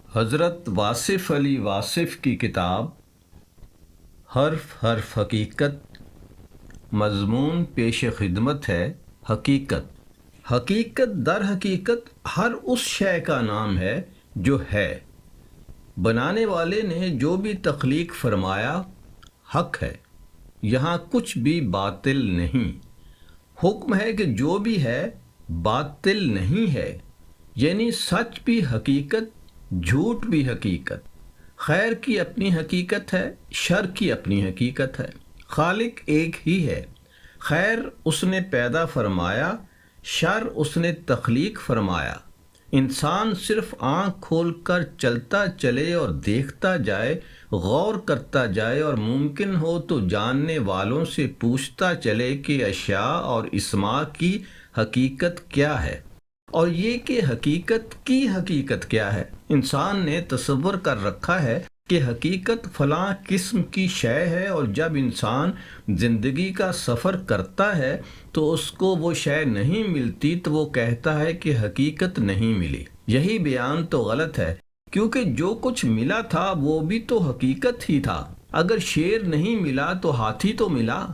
حضرت واصف علی واصف کی کتاب حرف حرف حقیقت مضمون پیش خدمت ہے۔ حقیقت حقیقت در حقیقت ہر اس شے کا نام ہے جو ہے۔ بنانے والے نے جو بھی تخلیق فرمایا حق ہے، یہاں کچھ بھی باطل نہیں۔ حکم ہے کہ جو بھی ہے باطل نہیں ہے، یعنی سچ بھی حقیقت، جھوٹ بھی حقیقت۔ خیر کی اپنی حقیقت ہے، شر کی اپنی حقیقت ہے۔ خالق ایک ہی ہے۔ خیر اس نے پیدا فرمایا، شر اس نے تخلیق فرمایا۔ انسان صرف آنکھ کھول کر چلتا چلے اور دیکھتا جائے، غور کرتا جائے اور ممکن ہو تو جاننے والوں سے پوچھتا چلے کہ اشیاء اور اسماء کی حقیقت کیا ہے، اور یہ کہ حقیقت کی حقیقت کیا ہے۔ انسان نے تصور کر رکھا ہے کہ حقیقت فلاں قسم کی شے ہے، اور جب انسان زندگی کا سفر کرتا ہے تو اس کو وہ شے نہیں ملتی تو وہ کہتا ہے کہ حقیقت نہیں ملی۔ یہی بیان تو غلط ہے، کیونکہ جو کچھ ملا تھا وہ بھی تو حقیقت ہی تھا۔ اگر شیر نہیں ملا تو ہاتھی تو ملا،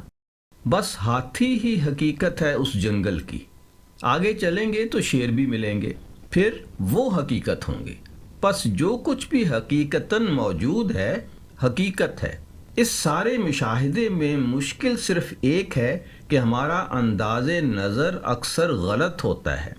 بس ہاتھی ہی حقیقت ہے اس جنگل کی۔ آگے چلیں گے تو شیر بھی ملیں گے، پھر وہ حقیقت ہوں گے۔ پس جو کچھ بھی حقیقتاً موجود ہے حقیقت ہے۔ اس سارے مشاہدے میں مشکل صرف ایک ہے کہ ہمارا انداز نظر اکثر غلط ہوتا ہے۔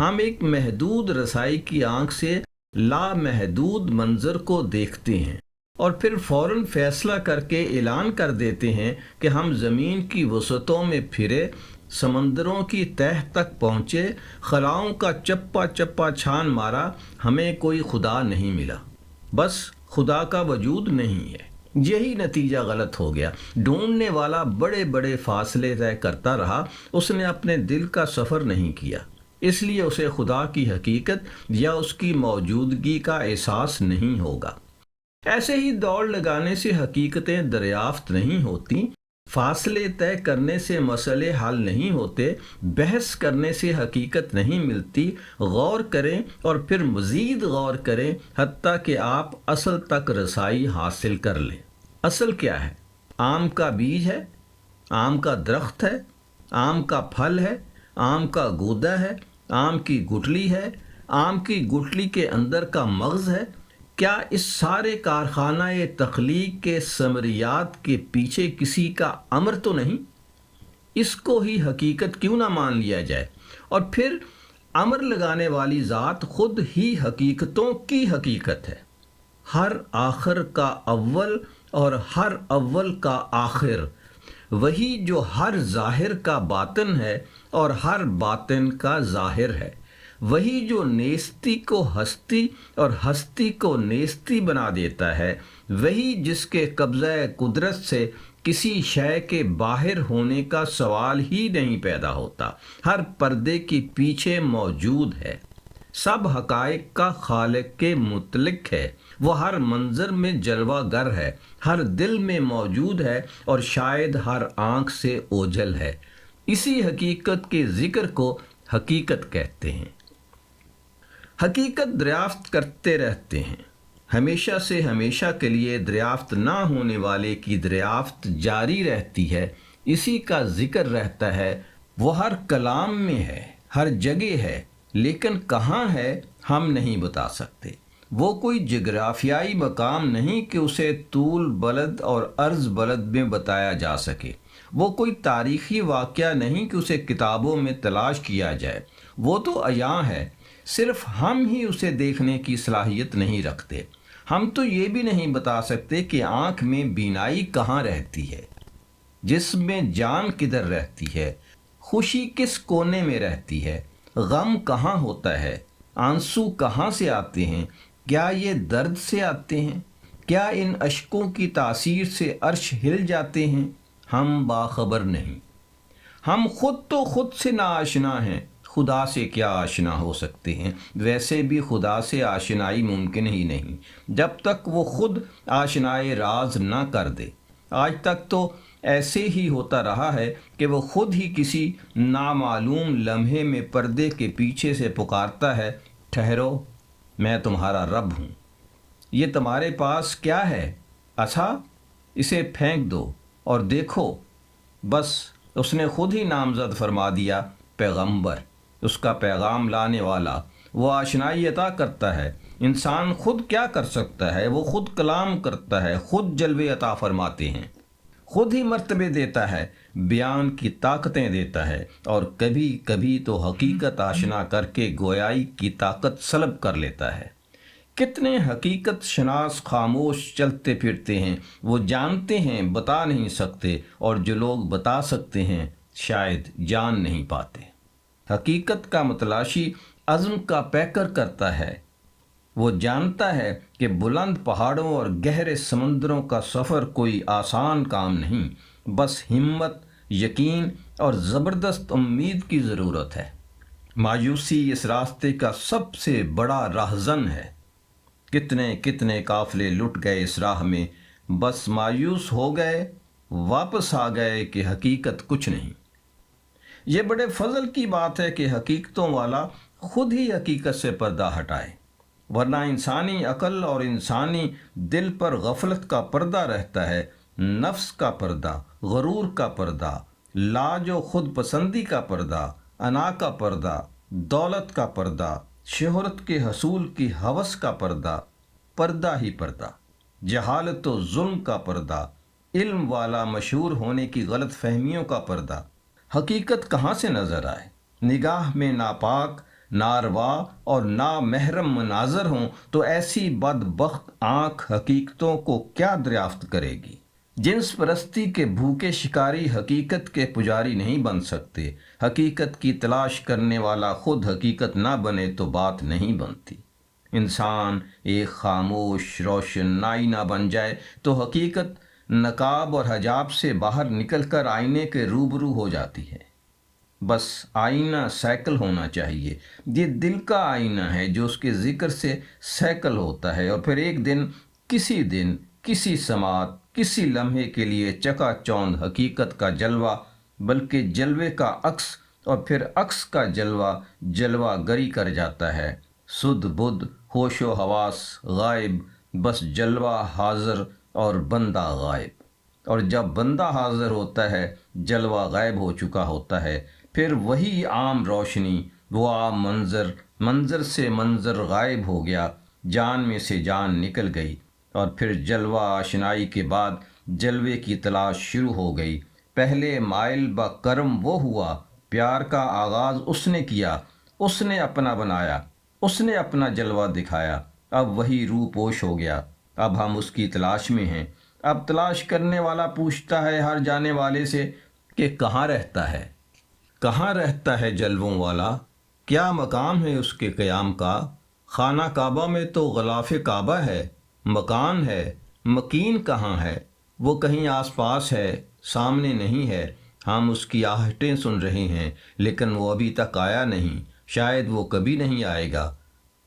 ہم ایک محدود رسائی کی آنکھ سے لامحدود منظر کو دیکھتے ہیں اور پھر فوراً فیصلہ کر کے اعلان کر دیتے ہیں کہ ہم زمین کی وسعتوں میں پھرے، سمندروں کی تہہ تک پہنچے، خلاؤں کا چپا چپا چھان مارا، ہمیں کوئی خدا نہیں ملا، بس خدا کا وجود نہیں ہے۔ یہی نتیجہ غلط ہو گیا۔ ڈھونڈنے والا بڑے بڑے فاصلے طے کرتا رہا، اس نے اپنے دل کا سفر نہیں کیا، اس لیے اسے خدا کی حقیقت یا اس کی موجودگی کا احساس نہیں ہوگا۔ ایسے ہی دوڑ لگانے سے حقیقتیں دریافت نہیں ہوتی، فاصلے طے کرنے سے مسئلے حل نہیں ہوتے، بحث کرنے سے حقیقت نہیں ملتی۔ غور کریں اور پھر مزید غور کریں حتیٰ کہ آپ اصل تک رسائی حاصل کر لیں۔ اصل کیا ہے؟ آم کا بیج ہے، آم کا درخت ہے، آم کا پھل ہے، آم کا گودا ہے، آم کی گٹلی ہے، آم کی گٹلی کے اندر کا مغز ہے۔ کیا اس سارے کارخانہ تخلیق کے ثمریات کے پیچھے کسی کا امر تو نہیں؟ اس کو ہی حقیقت کیوں نہ مان لیا جائے؟ اور پھر امر لگانے والی ذات خود ہی حقیقتوں کی حقیقت ہے۔ ہر آخر کا اول اور ہر اول کا آخر، وہی جو ہر ظاہر کا باطن ہے اور ہر باطن کا ظاہر ہے، وہی جو نیستی کو ہستی اور ہستی کو نیستی بنا دیتا ہے، وہی جس کے قبضہ قدرت سے کسی شے کے باہر ہونے کا سوال ہی نہیں پیدا ہوتا، ہر پردے کے پیچھے موجود ہے، سب حقائق کا خالق کے متعلق ہے، وہ ہر منظر میں جلوہ گر ہے، ہر دل میں موجود ہے اور شاید ہر آنکھ سے اوجھل ہے۔ اسی حقیقت کے ذکر کو حقیقت کہتے ہیں۔ حقیقت دریافت کرتے رہتے ہیں، ہمیشہ سے ہمیشہ کے لیے دریافت نہ ہونے والے کی دریافت جاری رہتی ہے، اسی کا ذکر رہتا ہے۔ وہ ہر کلام میں ہے، ہر جگہ ہے، لیکن کہاں ہے ہم نہیں بتا سکتے۔ وہ کوئی جغرافیائی مقام نہیں کہ اسے طول بلد اور عرض بلد میں بتایا جا سکے۔ وہ کوئی تاریخی واقعہ نہیں کہ اسے کتابوں میں تلاش کیا جائے۔ وہ تو عیاں ہے، صرف ہم ہی اسے دیکھنے کی صلاحیت نہیں رکھتے۔ ہم تو یہ بھی نہیں بتا سکتے کہ آنکھ میں بینائی کہاں رہتی ہے، جسم میں جان کدھر رہتی ہے، خوشی کس کونے میں رہتی ہے، غم کہاں ہوتا ہے، آنسو کہاں سے آتے ہیں، کیا یہ درد سے آتے ہیں، کیا ان اشکوں کی تاثیر سے عرش ہل جاتے ہیں؟ ہم باخبر نہیں۔ ہم خود تو خود سے ناآشنا ہیں، خدا سے کیا آشنا ہو سکتے ہیں؟ ویسے بھی خدا سے آشنائی ممکن ہی نہیں جب تک وہ خود آشنائے راز نہ کر دے۔ آج تک تو ایسے ہی ہوتا رہا ہے کہ وہ خود ہی کسی نامعلوم لمحے میں پردے کے پیچھے سے پکارتا ہے، ٹھہرو، میں تمہارا رب ہوں۔ یہ تمہارے پاس کیا ہے؟ عصا؟ اسے پھینک دو اور دیکھو۔ بس اس نے خود ہی نامزد فرما دیا پیغمبر، اس کا پیغام لانے والا۔ وہ آشنائی عطا کرتا ہے۔ انسان خود کیا کر سکتا ہے؟ وہ خود کلام کرتا ہے، خود جلوے عطا فرماتے ہیں، خود ہی مرتبے دیتا ہے، بیان کی طاقتیں دیتا ہے، اور کبھی کبھی تو حقیقت آشنا کر کے گویائی کی طاقت سلب کر لیتا ہے۔ کتنے حقیقت شناس خاموش چلتے پھرتے ہیں، وہ جانتے ہیں بتا نہیں سکتے، اور جو لوگ بتا سکتے ہیں شاید جان نہیں پاتے۔ حقیقت کا متلاشی عزم کا پیکر کرتا ہے۔ وہ جانتا ہے کہ بلند پہاڑوں اور گہرے سمندروں کا سفر کوئی آسان کام نہیں، بس ہمت، یقین اور زبردست امید کی ضرورت ہے۔ مایوسی اس راستے کا سب سے بڑا راہزن ہے۔ کتنے کتنے قافلے لٹ گئے اس راہ میں، بس مایوس ہو گئے، واپس آ گئے کہ حقیقت کچھ نہیں۔ یہ بڑے فضل کی بات ہے کہ حقیقتوں والا خود ہی حقیقت سے پردہ ہٹائے، ورنہ انسانی عقل اور انسانی دل پر غفلت کا پردہ رہتا ہے، نفس کا پردہ، غرور کا پردہ، لاج و خود پسندی کا پردہ، انا کا پردہ، دولت کا پردہ، شہرت کے حصول کی ہوس کا پردہ، پردہ ہی پردہ، جہالت و ظلم کا پردہ، علم والا مشہور ہونے کی غلط فہمیوں کا پردہ۔ حقیقت کہاں سے نظر آئے؟ نگاہ میں ناپاک، ناروا اور نامحرم مناظر ہوں تو ایسی بدبخت آنکھ حقیقتوں کو کیا دریافت کرے گی؟ جنس پرستی کے بھوکے شکاری حقیقت کے پجاری نہیں بن سکتے۔ حقیقت کی تلاش کرنے والا خود حقیقت نہ بنے تو بات نہیں بنتی۔ انسان ایک خاموش روشن آئینہ بن جائے تو حقیقت نقاب اور حجاب سے باہر نکل کر آئینے کے روبرو ہو جاتی ہے۔ بس آئینہ سیکل ہونا چاہیے۔ یہ دل کا آئینہ ہے جو اس کے ذکر سے سیکل ہوتا ہے، اور پھر ایک دن، کسی سماعت، کسی لمحے کے لیے چکا چوندھ حقیقت کا جلوہ، بلکہ جلوے کا عکس، اور پھر عکس کا جلوہ گری کر جاتا ہے۔ سدھ بدھ، ہوش و حواس غائب، بس جلوہ حاضر اور بندہ غائب۔ اور جب بندہ حاضر ہوتا ہے، جلوہ غائب ہو چکا ہوتا ہے، پھر وہی عام روشنی، وہ عام منظر سے منظر غائب ہو گیا، جان میں سے جان نکل گئی، اور پھر جلوہ آشنائی کے بعد جلوے کی تلاش شروع ہو گئی۔ پہلے مائل با کرم وہ ہوا، پیار کا آغاز اس نے کیا، اس نے اپنا بنایا، اس نے اپنا جلوہ دکھایا، اب وہی روح پوش ہو گیا، اب ہم اس کی تلاش میں ہیں۔ اب تلاش کرنے والا پوچھتا ہے ہر جانے والے سے کہ کہاں رہتا ہے؟ کہاں رہتا ہے جلووں والا؟ کیا مقام ہے اس کے قیام کا؟ خانہ کعبہ میں تو غلاف کعبہ ہے، مکان ہے، مکین کہاں ہے؟ وہ کہیں آس پاس ہے، سامنے نہیں ہے۔ ہم اس کی آہٹیں سن رہے ہیں، لیکن وہ ابھی تک آیا نہیں، شاید وہ کبھی نہیں آئے گا۔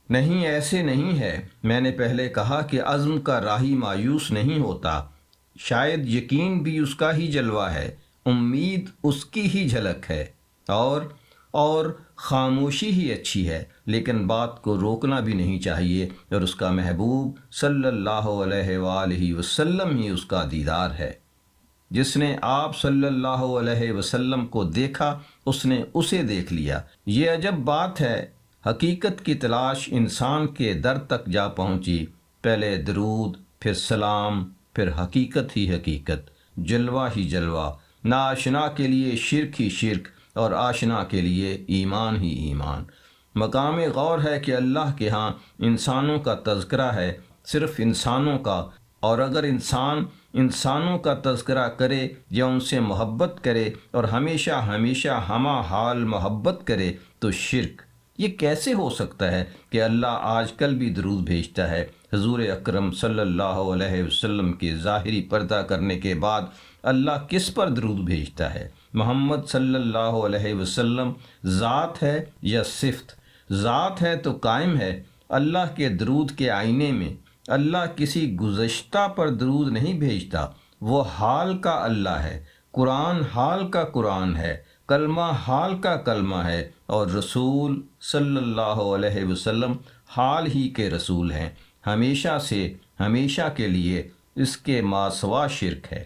نہیں، ایسے نہیں ہے۔ میں نے پہلے کہا کہ عزم کا راہی مایوس نہیں ہوتا۔ شاید یقین بھی اس کا ہی جلوہ ہے، امید اس کی ہی جھلک ہے، اور خاموشی ہی اچھی ہے، لیکن بات کو روکنا بھی نہیں چاہیے، اور اس کا محبوب صلی اللہ علیہ وآلہ وسلم ہی اس کا دیدار ہے۔ جس نے آپ صلی اللہ علیہ وسلم کو دیکھا، اس نے اسے دیکھ لیا۔ یہ عجب بات ہے، حقیقت کی تلاش انسان کے در تک جا پہنچی۔ پہلے درود، پھر سلام، پھر حقیقت ہی حقیقت، جلوہ ہی جلوہ۔ ناآشنا کے لیے شرک ہی شرک، اور آشنا کے لیے ایمان ہی ایمان۔ مقام غور ہے کہ اللہ کے ہاں انسانوں کا تذکرہ ہے، صرف انسانوں کا، اور اگر انسان انسانوں کا تذکرہ کرے یا ان سے محبت کرے اور ہمیشہ ہمیشہ ہمہ حال محبت کرے تو شرک۔ یہ کیسے ہو سکتا ہے کہ اللہ آج کل بھی درود بھیجتا ہے؟ حضور اکرم صلی اللہ علیہ وسلم کے ظاہری پردہ کرنے کے بعد اللہ کس پر درود بھیجتا ہے؟ محمد صلی اللہ علیہ وسلم ذات ہے یا صفت؟ ذات ہے تو قائم ہے اللہ کے درود کے آئینے میں۔ اللہ کسی گزشتہ پر درود نہیں بھیجتا، وہ حال کا اللہ ہے، قرآن حال کا قرآن ہے، کلمہ حال کا کلمہ ہے، اور رسول صلی اللہ علیہ وسلم حال ہی کے رسول ہیں۔ ہمیشہ سے ہمیشہ کے لیے، اس کے ماں سوا شرک ہے۔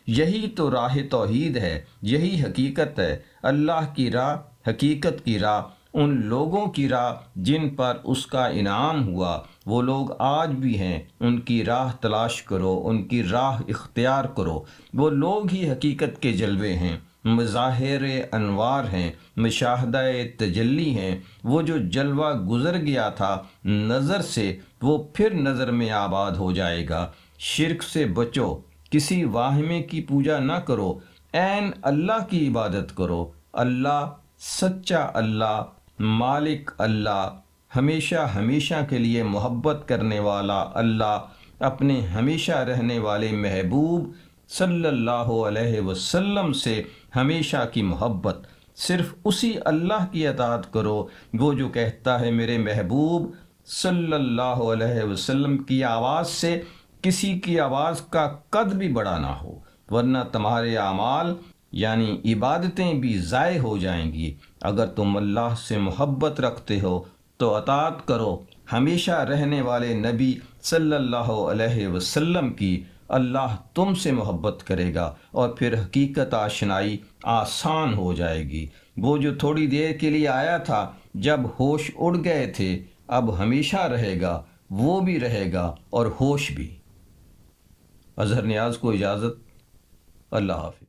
یہی تو راہ توحید ہے، یہی حقیقت ہے، اللہ کی راہ، حقیقت کی راہ، ان لوگوں کی راہ جن پر اس کا انعام ہوا۔ وہ لوگ آج بھی ہیں، ان کی راہ تلاش کرو، ان کی راہ اختیار کرو۔ وہ لوگ ہی حقیقت کے جلوے ہیں، مظاہر انوار ہیں، مشاہدہ تجلی ہیں۔ وہ جو جلوہ گزر گیا تھا نظر سے، وہ پھر نظر میں آباد ہو جائے گا۔ شرک سے بچو، کسی واہمے کی پوجا نہ کرو، عین اللہ کی عبادت کرو۔ اللہ، سچا اللہ، مالک اللہ، ہمیشہ ہمیشہ کے لیے محبت کرنے والا اللہ، اپنے ہمیشہ رہنے والے محبوب صلی اللہ علیہ وسلم سے ہمیشہ کی محبت۔ صرف اسی اللہ کی اطاعت کرو، وہ جو کہتا ہے میرے محبوب صلی اللہ علیہ وسلم کی آواز سے کسی کی آواز کا قد بھی بڑا نہ ہو، ورنہ تمہارے اعمال یعنی عبادتیں بھی ضائع ہو جائیں گی۔ اگر تم اللہ سے محبت رکھتے ہو تو اطاعت کرو ہمیشہ رہنے والے نبی صلی اللہ علیہ وسلم کی۔ اللہ تم سے محبت کرے گا اور پھر حقیقت آشنائی آسان ہو جائے گی۔ وہ جو تھوڑی دیر کے لیے آیا تھا جب ہوش اڑ گئے تھے، اب ہمیشہ رہے گا، وہ بھی رہے گا اور ہوش بھی۔ اظہر نیاز کو اجازت۔ اللہ حافظ۔